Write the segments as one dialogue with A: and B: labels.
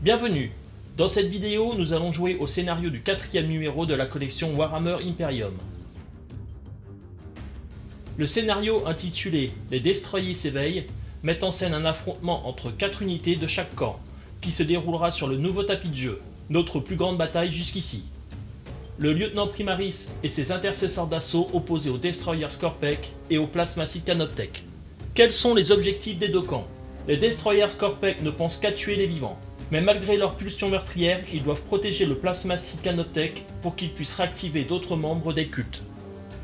A: Bienvenue. Dans cette vidéo, nous allons jouer au scénario du 4e numéro de la collection Warhammer Imperium. Le scénario intitulé « Les Destroyers s'éveillent » met en scène un affrontement entre 4 unités de chaque camp, qui se déroulera sur le nouveau tapis de jeu, notre plus grande bataille jusqu'ici. Le lieutenant Primaris et ses intercesseurs d'assaut opposés aux Destroyers Skorpekh et aux Plasmacides Canoptech. Quels sont les objectifs des deux camps? Les Destroyers Skorpekh ne pensent qu'à tuer les vivants, mais malgré leur pulsion meurtrière, ils doivent protéger le Plasmacide Canoptech pour qu'ils puissent réactiver d'autres membres des cultes.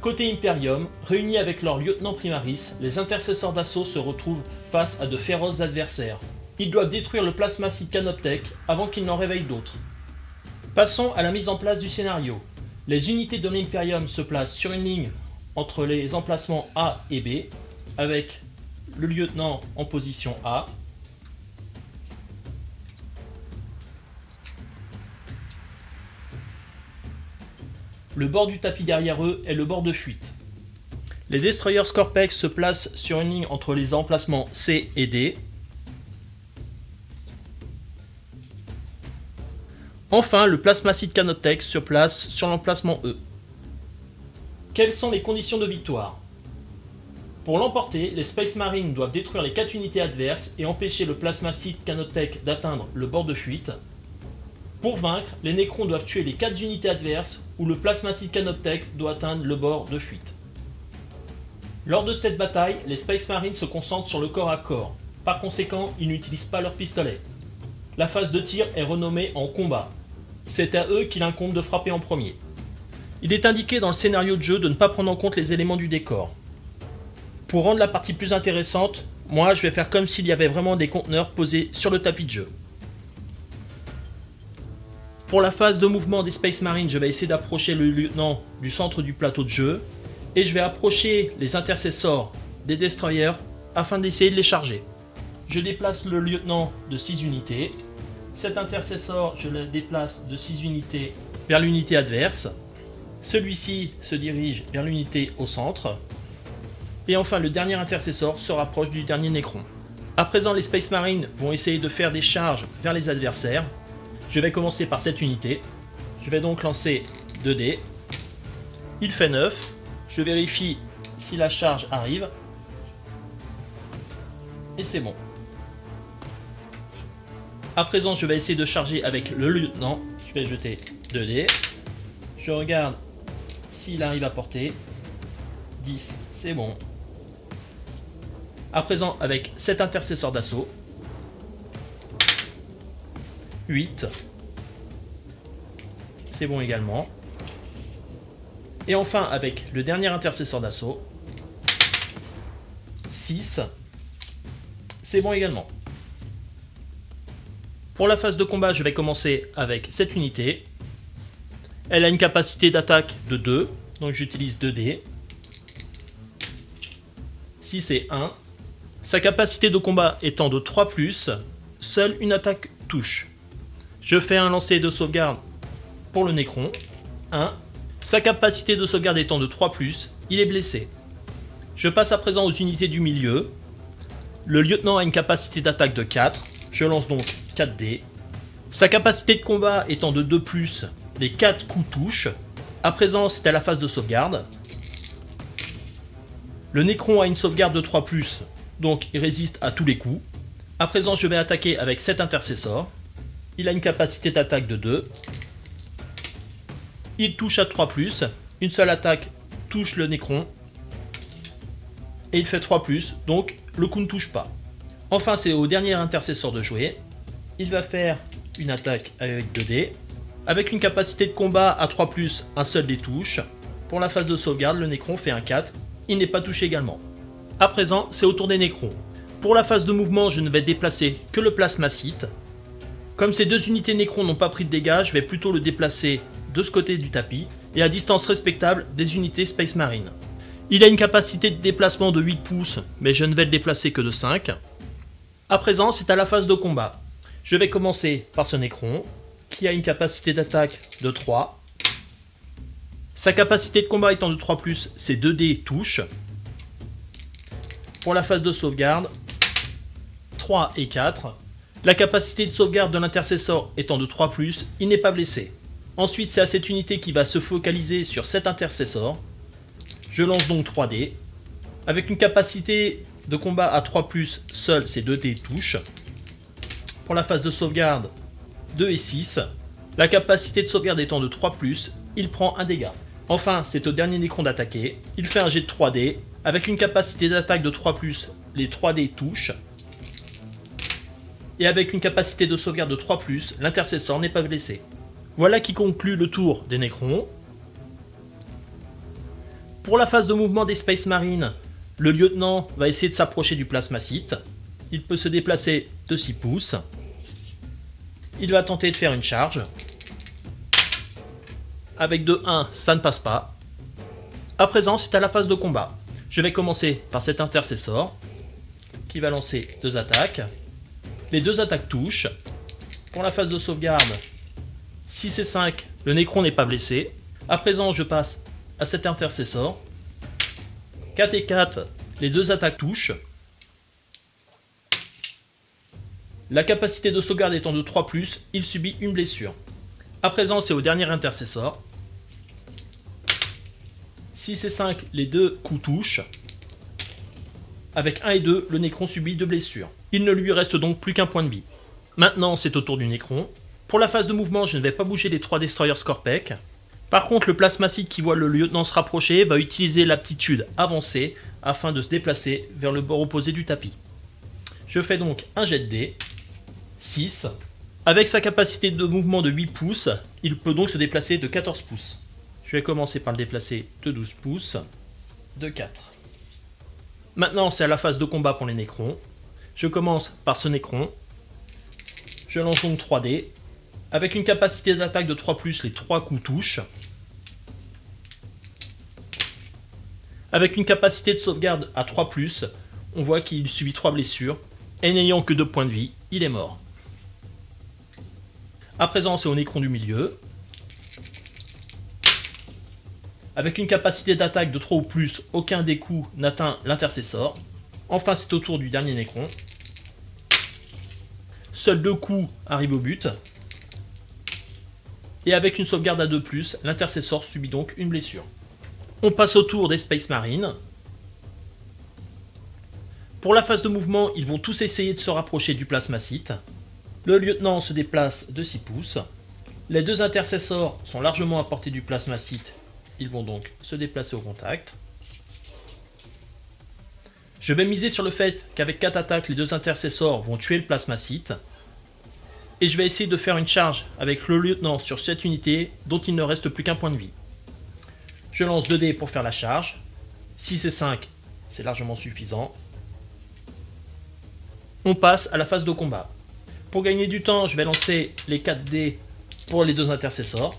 A: Côté Imperium, réunis avec leur lieutenant Primaris, les intercesseurs d'assaut se retrouvent face à de féroces adversaires. Ils doivent détruire le Plasmacide Canoptech avant qu'il n'en réveille d'autres. Passons à la mise en place du scénario. Les unités de l'Imperium se placent sur une ligne entre les emplacements A et B, avec le lieutenant en position A, le bord du tapis derrière eux est le bord de fuite. Les Destroyers Skorpekh se placent sur une ligne entre les emplacements C et D. Enfin, le Plasmacide Canoptech se place sur l'emplacement E. Quelles sont les conditions de victoire? Pour l'emporter, les Space Marines doivent détruire les 4 unités adverses et empêcher le Plasmacide Canoptech d'atteindre le bord de fuite. Pour vaincre, les Necrons doivent tuer les 4 unités adverses ou le Plasmacide Canoptech doit atteindre le bord de fuite. Lors de cette bataille, les Space Marines se concentrent sur le corps à corps. Par conséquent, ils n'utilisent pas leurs pistolets. La phase de tir est renommée en combat. C'est à eux qu'il incombe de frapper en premier. Il est indiqué dans le scénario de jeu de ne pas prendre en compte les éléments du décor. Pour rendre la partie plus intéressante, moi je vais faire comme s'il y avait vraiment des conteneurs posés sur le tapis de jeu. Pour la phase de mouvement des Space Marines, je vais essayer d'approcher le lieutenant du centre du plateau de jeu et je vais approcher les intercesseurs des Destroyers afin d'essayer de les charger. Je déplace le lieutenant de 6 unités. Cet intercesseur, je le déplace de 6 unités vers l'unité adverse. Celui-ci se dirige vers l'unité au centre. Et enfin, le dernier intercesseur se rapproche du dernier Necron. À présent, les Space Marines vont essayer de faire des charges vers les adversaires. Je vais commencer par cette unité. Je vais donc lancer 2 dés. Il fait 9. Je vérifie si la charge arrive. Et c'est bon. À présent, je vais essayer de charger avec le lieutenant. Je vais jeter 2 dés. Je regarde s'il arrive à porter. 10, c'est bon. À présent, avec cet intercesseur d'assaut. 8. C'est bon également. Et enfin, avec le dernier intercesseur d'assaut. 6. C'est bon également. Pour la phase de combat, je vais commencer avec cette unité. Elle a une capacité d'attaque de 2, donc j'utilise 2 dés. 6 et 1. Sa capacité de combat étant de 3+, seule une attaque touche. Je fais un lancer de sauvegarde pour le Necron. 1. Sa capacité de sauvegarde étant de 3+, il est blessé. Je passe à présent aux unités du milieu. Le lieutenant a une capacité d'attaque de 4. Je lance donc 4 dés. Sa capacité de combat étant de 2+, les 4 coups touchent. À présent, c'est à la phase de sauvegarde. Le Necron a une sauvegarde de 3+, donc il résiste à tous les coups. À présent, je vais attaquer avec cet intercesseur. Il a une capacité d'attaque de 2. Il touche à 3+. Une seule attaque touche le Necron. Et il fait 3+, donc le coup ne touche pas. Enfin, c'est au dernier intercesseur de jouer. Il va faire une attaque avec 2 dés. Avec une capacité de combat à 3+, un seul les touche. Pour la phase de sauvegarde, le Necron fait un 4. Il n'est pas touché également. À présent, c'est au tour des Necrons. Pour la phase de mouvement, je ne vais déplacer que le Plasmacide. Comme ces 2 unités Necrons n'ont pas pris de dégâts, je vais plutôt le déplacer de ce côté du tapis et à distance respectable des unités Space Marine. Il a une capacité de déplacement de 8 pouces, mais je ne vais le déplacer que de 5. À présent, c'est à la phase de combat. Je vais commencer par ce Necron, qui a une capacité d'attaque de 3. Sa capacité de combat étant de 3+, ses 2 dés touchent. Pour la phase de sauvegarde, 3 et 4. La capacité de sauvegarde de l'intercessor étant de 3+, il n'est pas blessé. Ensuite, c'est à cette unité qui va se focaliser sur cet intercessor. Je lance donc 3D. Avec une capacité de combat à 3+, seul ces 2D touchent. Pour la phase de sauvegarde, 2 et 6. La capacité de sauvegarde étant de 3+, il prend un dégât. Enfin, c'est au dernier Nécron d'attaquer. Il fait un jet de 3D. Avec une capacité d'attaque de 3+, les 3D touchent. Et avec une capacité de sauvegarde de 3+, l'intercessor n'est pas blessé. Voilà qui conclut le tour des Nécrons. Pour la phase de mouvement des Space Marines, le lieutenant va essayer de s'approcher du plasmacite. Il peut se déplacer de 6 pouces. Il va tenter de faire une charge. Avec de 1, ça ne passe pas. À présent, c'est à la phase de combat. Je vais commencer par cet intercessor qui va lancer 2 attaques. Les 2 attaques touchent. Pour la phase de sauvegarde, 6 et 5, le Nécron n'est pas blessé. À présent, je passe à cet intercessor. 4 et 4, les 2 attaques touchent. La capacité de sauvegarde étant de 3+, il subit une blessure. À présent, c'est au dernier intercessor. 6 et 5, les 2 coups touchent. Avec 1 et 2, le Nécron subit 2 blessures. Il ne lui reste donc plus qu'un point de vie. Maintenant, c'est au tour du Nécron. Pour la phase de mouvement, je ne vais pas bouger les 3 destroyers Scorpec. Par contre, le plasmacite qui voit le lieutenant se rapprocher va utiliser l'aptitude avancée afin de se déplacer vers le bord opposé du tapis. Je fais donc un jet de dés. 6. Avec sa capacité de mouvement de 8 pouces, il peut donc se déplacer de 14 pouces. Je vais commencer par le déplacer de 12 pouces, de 4. Maintenant, c'est à la phase de combat pour les Nécrons. Je commence par ce Nécron. Je lance donc 3D. Avec une capacité d'attaque de 3+, les 3 coups touchent. Avec une capacité de sauvegarde à 3+, on voit qu'il subit 3 blessures. Et n'ayant que 2 points de vie, il est mort. À présent, c'est au Nécron du milieu. Avec une capacité d'attaque de 3 ou plus, aucun des coups n'atteint l'intercessor. Enfin, c'est au tour du dernier Nécron. Seuls 2 coups arrivent au but. Et avec une sauvegarde à 2+, l'intercessor subit donc une blessure. On passe au tour des Space Marines. Pour la phase de mouvement, ils vont tous essayer de se rapprocher du plasmacite. Le lieutenant se déplace de 6 pouces. Les 2 intercessors sont largement à portée du plasmacite. Ils vont donc se déplacer au contact. Je vais miser sur le fait qu'avec 4 attaques, les 2 intercessors vont tuer le plasmacite. Et je vais essayer de faire une charge avec le lieutenant sur cette unité dont il ne reste plus qu'un point de vie. Je lance 2 dés pour faire la charge. 6 et 5, c'est largement suffisant. On passe à la phase de combat. Pour gagner du temps, je vais lancer les 4 dés pour les 2 intercessors.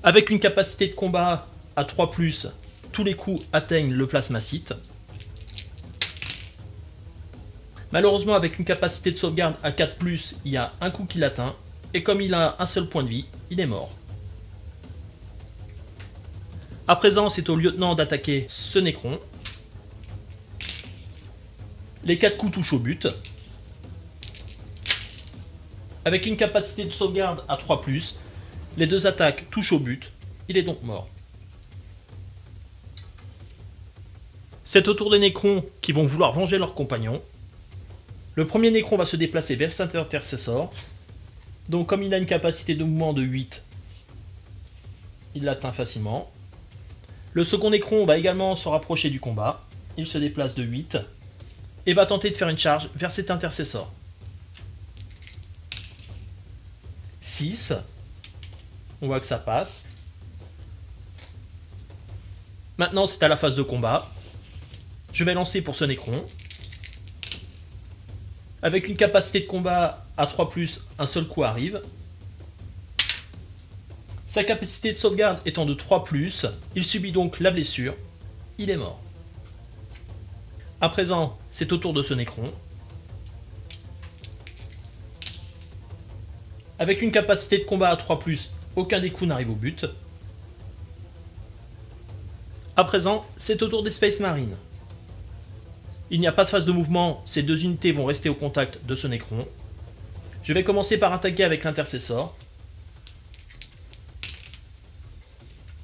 A: Avec une capacité de combat à 3+, tous les coups atteignent le plasmacite. Malheureusement, avec une capacité de sauvegarde à 4+, il y a un coup qui l'atteint. Et comme il a un seul point de vie, il est mort. À présent, c'est au lieutenant d'attaquer ce Nécron. Les 4 coups touchent au but. Avec une capacité de sauvegarde à 3+, les 2 attaques touchent au but. Il est donc mort. C'est au tour des Nécrons qui vont vouloir venger leurs compagnons. Le premier Nécron va se déplacer vers cet intercessor. Donc comme il a une capacité de mouvement de 8, il l'atteint facilement. Le second Nécron va également se rapprocher du combat. Il se déplace de 8 et va tenter de faire une charge vers cet intercessor. 6. On voit que ça passe. Maintenant, c'est à la phase de combat. Je vais lancer pour ce Nécron. Avec une capacité de combat à 3+, un seul coup arrive. Sa capacité de sauvegarde étant de 3+, il subit donc la blessure. Il est mort. À présent, c'est au tour de ce Nécron. Avec une capacité de combat à 3+, aucun des coups n'arrive au but. À présent, c'est au tour des Space Marines. Il n'y a pas de phase de mouvement, ces deux unités vont rester au contact de ce Nécron. Je vais commencer par attaquer avec l'intercessor.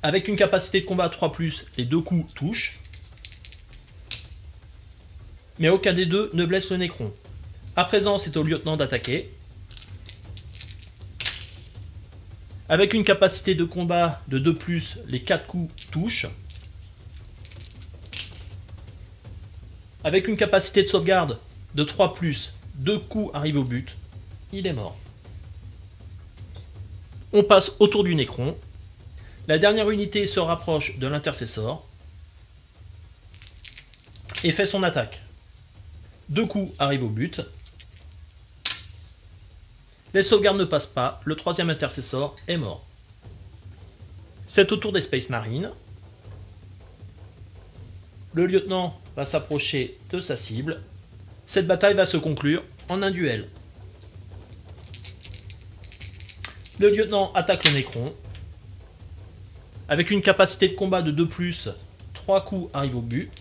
A: Avec une capacité de combat 3+, les deux coups touchent. Mais aucun des deux ne blesse le Nécron. À présent, c'est au lieutenant d'attaquer. Avec une capacité de combat de 2+, les 4 coups touchent. Avec une capacité de sauvegarde de 3+, 2 coups arrivent au but. Il est mort. On passe autour du Nécron. La dernière unité se rapproche de l'intercessor et fait son attaque. 2 coups arrivent au but. Les sauvegardes ne passent pas, le troisième intercessor est mort. C'est au tour des Space Marines. Le lieutenant va s'approcher de sa cible. Cette bataille va se conclure en un duel. Le lieutenant attaque le Nécron. Avec une capacité de combat de 2+, 3 coups arrivent au but.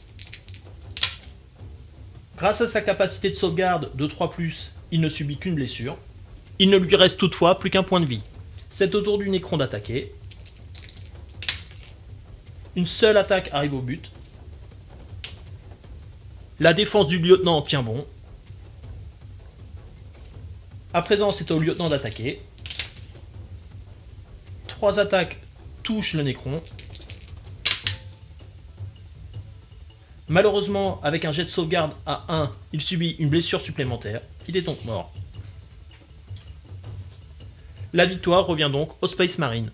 A: Grâce à sa capacité de sauvegarde de 3+, il ne subit qu'une blessure. Il ne lui reste toutefois plus qu'un point de vie. C'est au tour du Nécron d'attaquer. Une seule attaque arrive au but. La défense du lieutenant tient bon. À présent, c'est au lieutenant d'attaquer. 3 attaques touchent le Nécron. Malheureusement, avec un jet de sauvegarde à 1, il subit une blessure supplémentaire. Il est donc mort. La victoire revient donc aux Space Marines.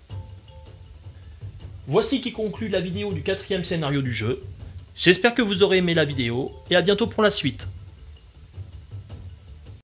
A: Voici qui conclut la vidéo du 4e scénario du jeu. J'espère que vous aurez aimé la vidéo et à bientôt pour la suite.